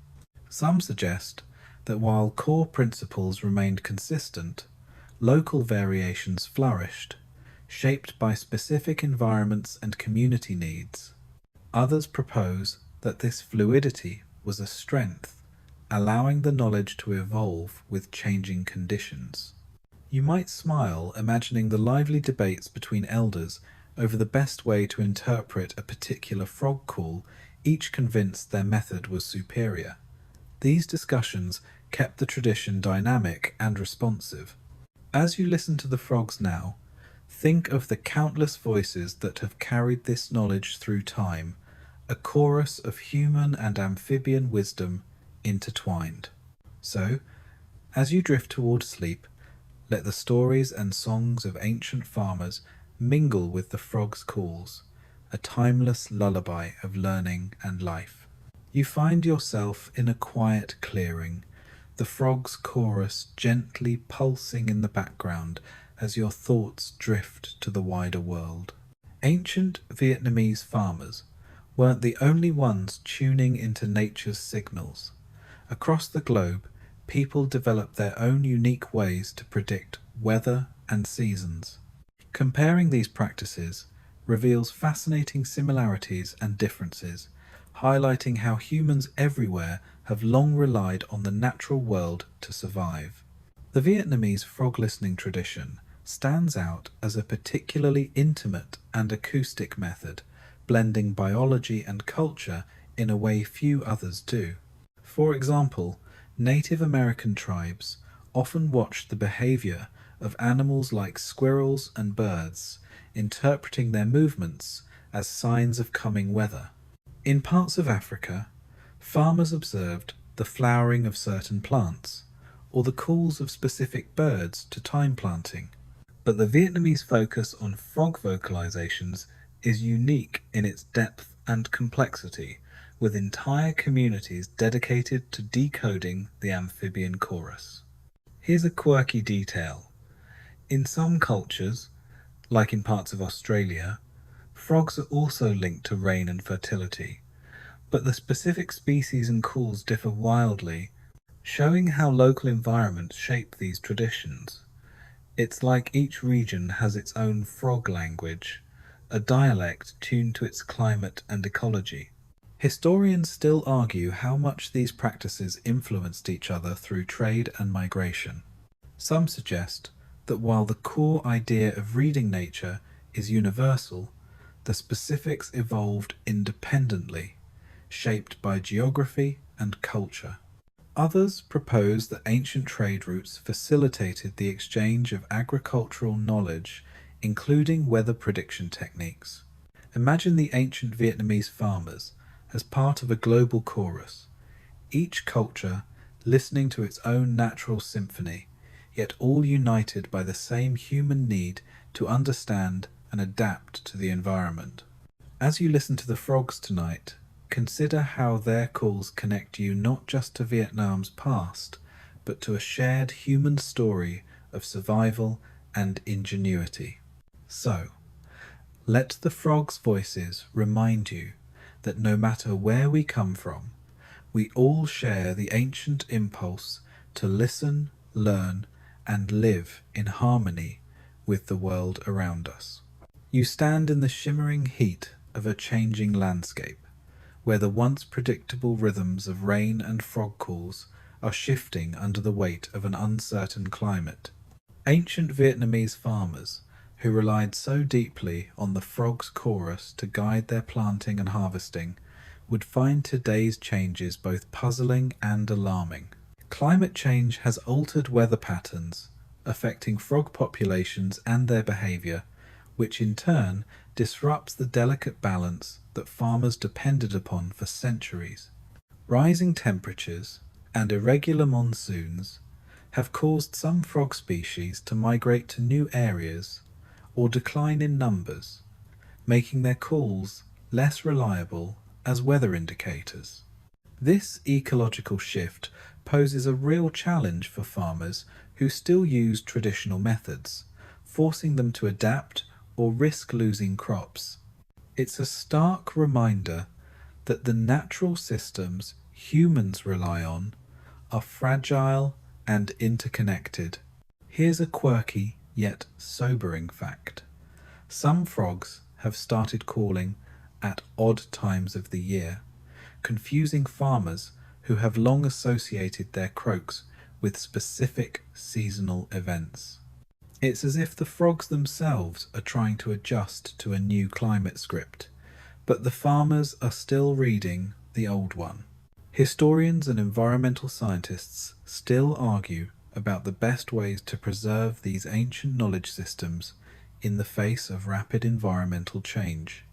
Some suggest that while core principles remained consistent, local variations flourished, shaped by specific environments and community needs. Others propose that this fluidity was a strength, allowing the knowledge to evolve with changing conditions. You might smile imagining the lively debates between elders over the best way to interpret a particular frog call, each convinced their method was superior. These discussions kept the tradition dynamic and responsive. As you listen to the frogs now, think of the countless voices that have carried this knowledge through time, a chorus of human and amphibian wisdom intertwined. So, as you drift toward sleep, let the stories and songs of ancient farmers mingle with the frogs' calls, a timeless lullaby of learning and life. You find yourself in a quiet clearing, the frogs' chorus gently pulsing in the background as your thoughts drift to the wider world. Ancient Vietnamese farmers weren't the only ones tuning into nature's signals. Across the globe, people developed their own unique ways to predict weather and seasons. Comparing these practices reveals fascinating similarities and differences, highlighting how humans everywhere have long relied on the natural world to survive. The Vietnamese frog listening tradition stands out as a particularly intimate and acoustic method, blending biology and culture in a way few others do. For example, Native American tribes often watched the behavior of animals like squirrels and birds, interpreting their movements as signs of coming weather. In parts of Africa, farmers observed the flowering of certain plants, or the calls of specific birds to time planting. But the Vietnamese focus on frog vocalizations is unique in its depth and complexity, with entire communities dedicated to decoding the amphibian chorus. Here's a quirky detail. In some cultures, like in parts of Australia, frogs are also linked to rain and fertility, but the specific species and calls differ wildly, showing how local environments shape these traditions. It's like each region has its own frog language, a dialect tuned to its climate and ecology. Historians still argue how much these practices influenced each other through trade and migration. Some suggest that while the core idea of reading nature is universal, the specifics evolved independently, shaped by geography and culture. Others propose that ancient trade routes facilitated the exchange of agricultural knowledge, including weather prediction techniques. Imagine the ancient Vietnamese farmers as part of a global chorus, each culture listening to its own natural symphony, yet all united by the same human need to understand and adapt to the environment. As you listen to the frogs tonight, consider how their calls connect you not just to Vietnam's past, but to a shared human story of survival and ingenuity. So, let the frogs' voices remind you that no matter where we come from, we all share the ancient impulse to listen, learn, and live in harmony with the world around us. You stand in the shimmering heat of a changing landscape, where the once predictable rhythms of rain and frog calls are shifting under the weight of an uncertain climate. Ancient Vietnamese farmers, who relied so deeply on the frog's chorus to guide their planting and harvesting, would find today's changes both puzzling and alarming. Climate change has altered weather patterns, affecting frog populations and their behavior, which in turn disrupts the delicate balance that farmers depended upon for centuries. Rising temperatures and irregular monsoons have caused some frog species to migrate to new areas or decline in numbers, making their calls less reliable as weather indicators. This ecological shift poses a real challenge for farmers who still use traditional methods, forcing them to adapt or risk losing crops. It's a stark reminder that the natural systems humans rely on are fragile and interconnected. Here's a quirky yet sobering fact. Some frogs have started calling at odd times of the year, confusing farmers who have long associated their croaks with specific seasonal events. It's as if the frogs themselves are trying to adjust to a new climate script, but the farmers are still reading the old one. Historians and environmental scientists still argue about the best ways to preserve these ancient knowledge systems in the face of rapid environmental change.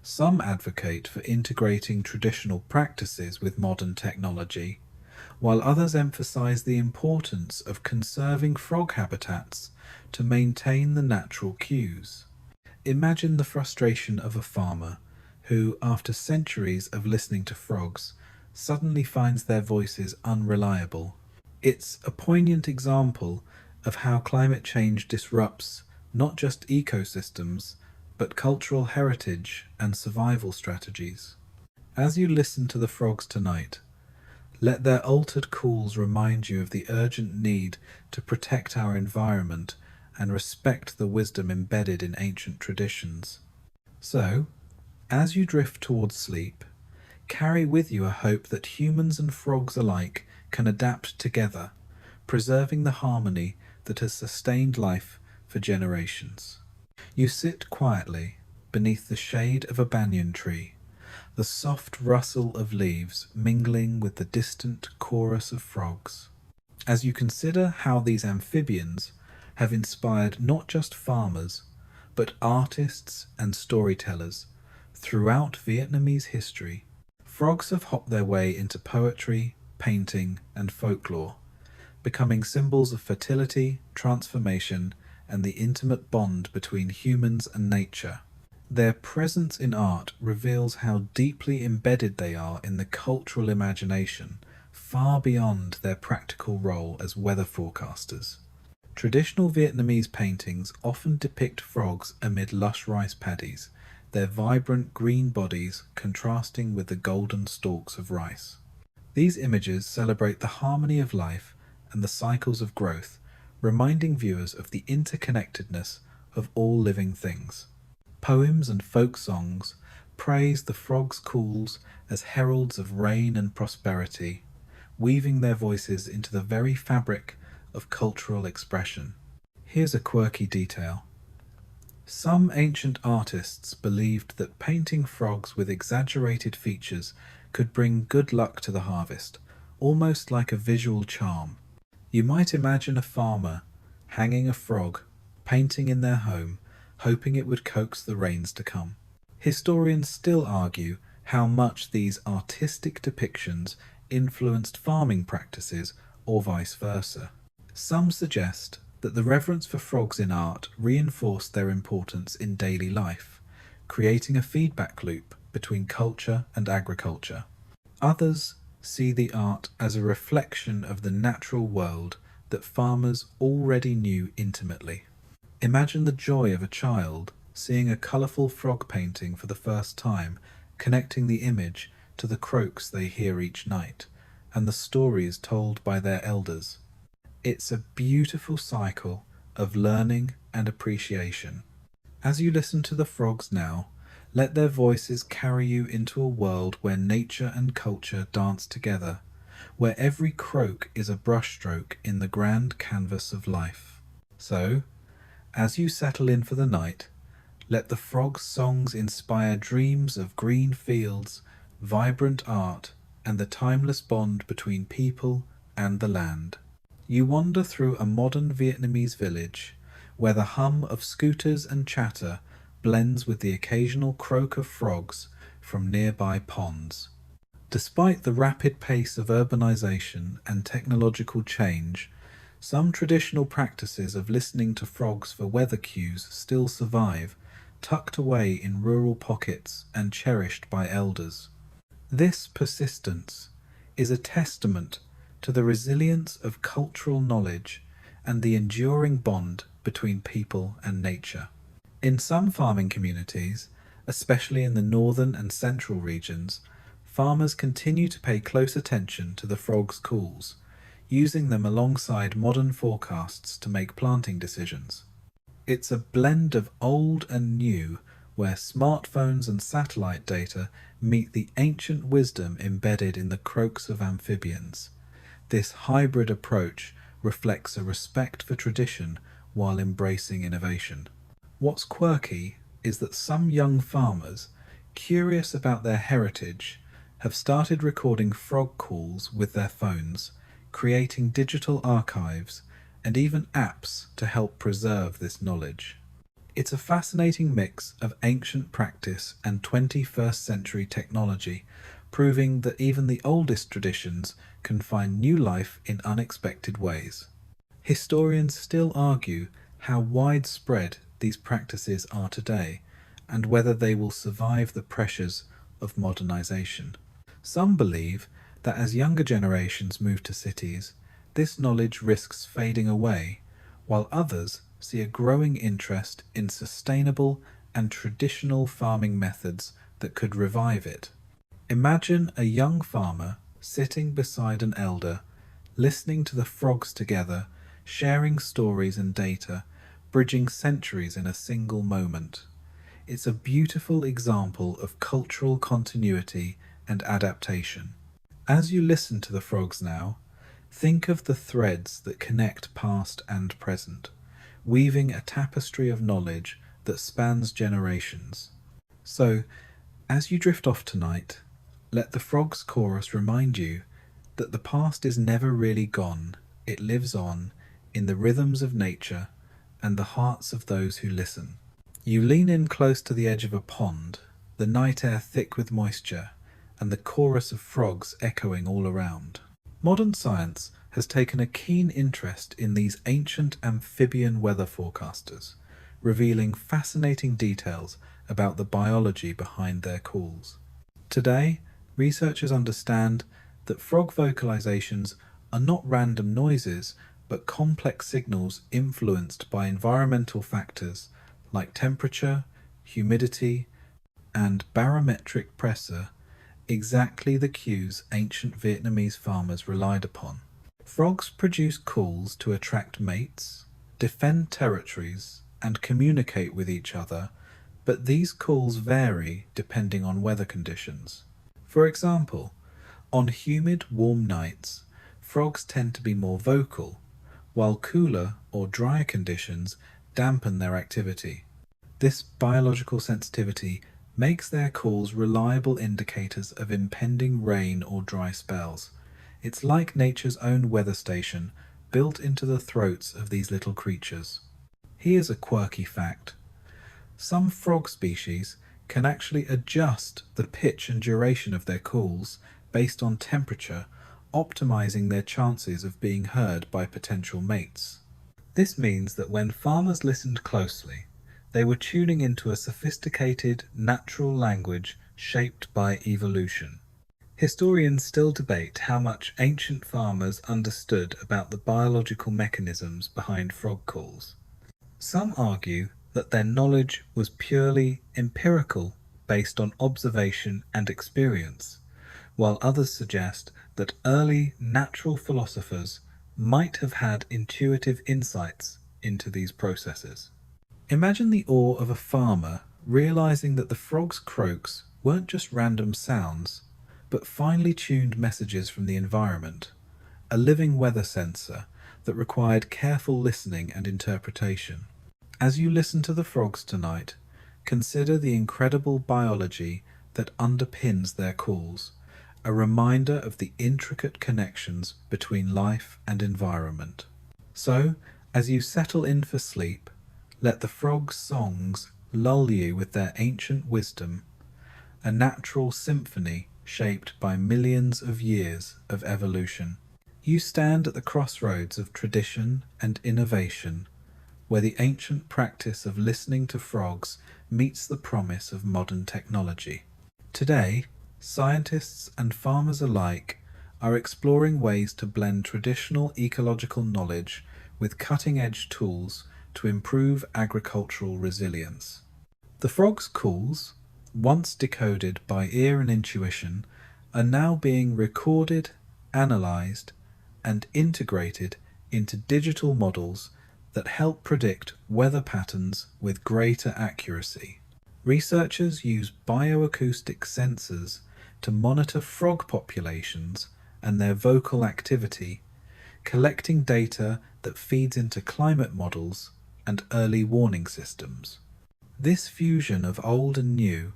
Some advocate for integrating traditional practices with modern technology, while others emphasize the importance of conserving frog habitats to maintain the natural cues. Imagine the frustration of a farmer who, after centuries of listening to frogs, suddenly finds their voices unreliable. It's a poignant example of how climate change disrupts not just ecosystems, but cultural heritage and survival strategies. As you listen to the frogs tonight, Let their altered calls remind you of the urgent need to protect our environment and respect the wisdom embedded in ancient traditions. So, as you drift towards sleep, carry with you a hope that humans and frogs alike can adapt together, preserving the harmony that has sustained life for generations. You sit quietly beneath the shade of a banyan tree, the soft rustle of leaves mingling with the distant chorus of frogs. As you consider how these amphibians have inspired not just farmers, but artists and storytellers throughout Vietnamese history, frogs have hopped their way into poetry, painting, and folklore, becoming symbols of fertility, transformation, and the intimate bond between humans and nature. Their presence in art reveals how deeply embedded they are in the cultural imagination, far beyond their practical role as weather forecasters. Traditional Vietnamese paintings often depict frogs amid lush rice paddies, their vibrant green bodies contrasting with the golden stalks of rice. These images celebrate the harmony of life and the cycles of growth, reminding viewers of the interconnectedness of all living things. Poems and folk songs praise the frogs' calls as heralds of rain and prosperity, weaving their voices into the very fabric of cultural expression. Here's a quirky detail. Some ancient artists believed that painting frogs with exaggerated features could bring good luck to the harvest, almost like a visual charm. You might imagine a farmer hanging a frog, painting in their home, hoping it would coax the rains to come. Historians still argue how much these artistic depictions influenced farming practices or vice versa. Some suggest that the reverence for frogs in art reinforced their importance in daily life, creating a feedback loop between culture and agriculture. Others see the art as a reflection of the natural world that farmers already knew intimately. Imagine the joy of a child seeing a colourful frog painting for the first time, connecting the image to the croaks they hear each night, and the stories told by their elders. It's a beautiful cycle of learning and appreciation. As you listen to the frogs now, let their voices carry you into a world where nature and culture dance together, where every croak is a brushstroke in the grand canvas of life. So, as you settle in for the night, let the frogs' songs inspire dreams of green fields, vibrant art, and the timeless bond between people and the land. You wander through a modern Vietnamese village where the hum of scooters and chatter blends with the occasional croak of frogs from nearby ponds. Despite the rapid pace of urbanization and technological change, some traditional practices of listening to frogs for weather cues still survive, tucked away in rural pockets and cherished by elders. This persistence is a testament to the resilience of cultural knowledge and the enduring bond between people and nature. In some farming communities, especially in the northern and central regions, farmers continue to pay close attention to the frogs' calls, using them alongside modern forecasts to make planting decisions. It's a blend of old and new, where smartphones and satellite data meet the ancient wisdom embedded in the croaks of amphibians. This hybrid approach reflects a respect for tradition while embracing innovation. What's quirky is that some young farmers, curious about their heritage, have started recording frog calls with their phones, creating digital archives and even apps to help preserve this knowledge. It's a fascinating mix of ancient practice and 21st century technology, proving that even the oldest traditions can find new life in unexpected ways. Historians still argue how widespread these practices are today, and whether they will survive the pressures of modernization. Some believe that as younger generations move to cities, this knowledge risks fading away, while others see a growing interest in sustainable and traditional farming methods that could revive it. Imagine a young farmer sitting beside an elder, listening to the frogs together, sharing stories and data, bridging centuries in a single moment. It's a beautiful example of cultural continuity and adaptation. As you listen to the frogs now, think of the threads that connect past and present, weaving a tapestry of knowledge that spans generations. So, as you drift off tonight, let the frogs' chorus remind you that the past is never really gone, it lives on in the rhythms of nature and the hearts of those who listen. You lean in close to the edge of a pond, the night air thick with moisture, and the chorus of frogs echoing all around. Modern science has taken a keen interest in these ancient amphibian weather forecasters, revealing fascinating details about the biology behind their calls. Today, researchers understand that frog vocalizations are not random noises, but complex signals influenced by environmental factors like temperature, humidity, and barometric pressure, exactly the cues ancient Vietnamese farmers relied upon. Frogs produce calls to attract mates, defend territories, and communicate with each other, but these calls vary depending on weather conditions. For example, on humid, warm nights, frogs tend to be more vocal, while cooler or drier conditions dampen their activity. This biological sensitivity makes their calls reliable indicators of impending rain or dry spells. It's like nature's own weather station built into the throats of these little creatures. Here's a quirky fact. Some frog species can actually adjust the pitch and duration of their calls based on temperature, optimizing their chances of being heard by potential mates. This means that when farmers listened closely, they were tuning into a sophisticated, natural language shaped by evolution. Historians still debate how much ancient farmers understood about the biological mechanisms behind frog calls. Some argue that their knowledge was purely empirical, based on observation and experience, while others suggest that early natural philosophers might have had intuitive insights into these processes. Imagine the awe of a farmer realizing that the frog's croaks weren't just random sounds, but finely tuned messages from the environment, a living weather sensor that required careful listening and interpretation. As you listen to the frogs tonight, consider the incredible biology that underpins their calls, a reminder of the intricate connections between life and environment. So, as you settle in for sleep, let the frogs' songs lull you with their ancient wisdom, a natural symphony shaped by millions of years of evolution. You stand at the crossroads of tradition and innovation, where the ancient practice of listening to frogs meets the promise of modern technology. Today, scientists and farmers alike are exploring ways to blend traditional ecological knowledge with cutting-edge tools to improve agricultural resilience. The frogs' calls, once decoded by ear and intuition, are now being recorded, analyzed, and integrated into digital models that help predict weather patterns with greater accuracy. Researchers use bioacoustic sensors to monitor frog populations and their vocal activity, collecting data that feeds into climate models and early warning systems. This fusion of old and new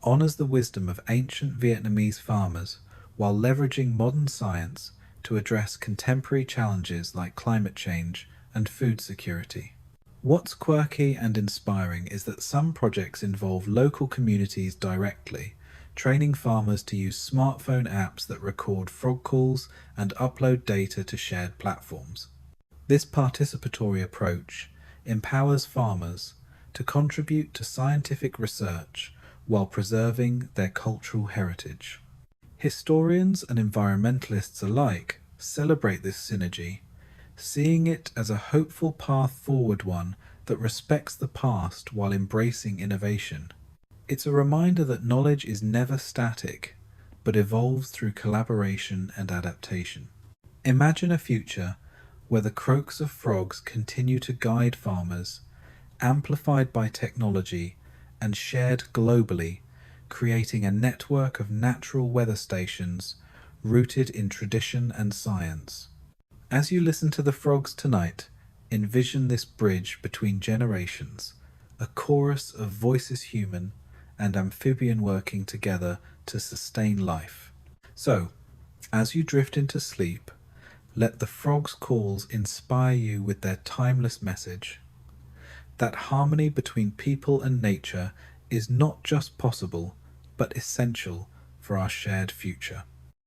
honors the wisdom of ancient Vietnamese farmers while leveraging modern science to address contemporary challenges like climate change and food security. What's quirky and inspiring is that some projects involve local communities directly, training farmers to use smartphone apps that record frog calls and upload data to shared platforms. This participatory approach empowers farmers to contribute to scientific research while preserving their cultural heritage. Historians and environmentalists alike celebrate this synergy, seeing it as a hopeful path forward, one that respects the past while embracing innovation. It's a reminder that knowledge is never static, but evolves through collaboration and adaptation. Imagine a future where the croaks of frogs continue to guide farmers, amplified by technology and shared globally, creating a network of natural weather stations rooted in tradition and science. As you listen to the frogs tonight, envision this bridge between generations, a chorus of voices human and amphibian working together to sustain life. So, as you drift into sleep, let the frogs' calls inspire you with their timeless message that harmony between people and nature is not just possible, but essential for our shared future.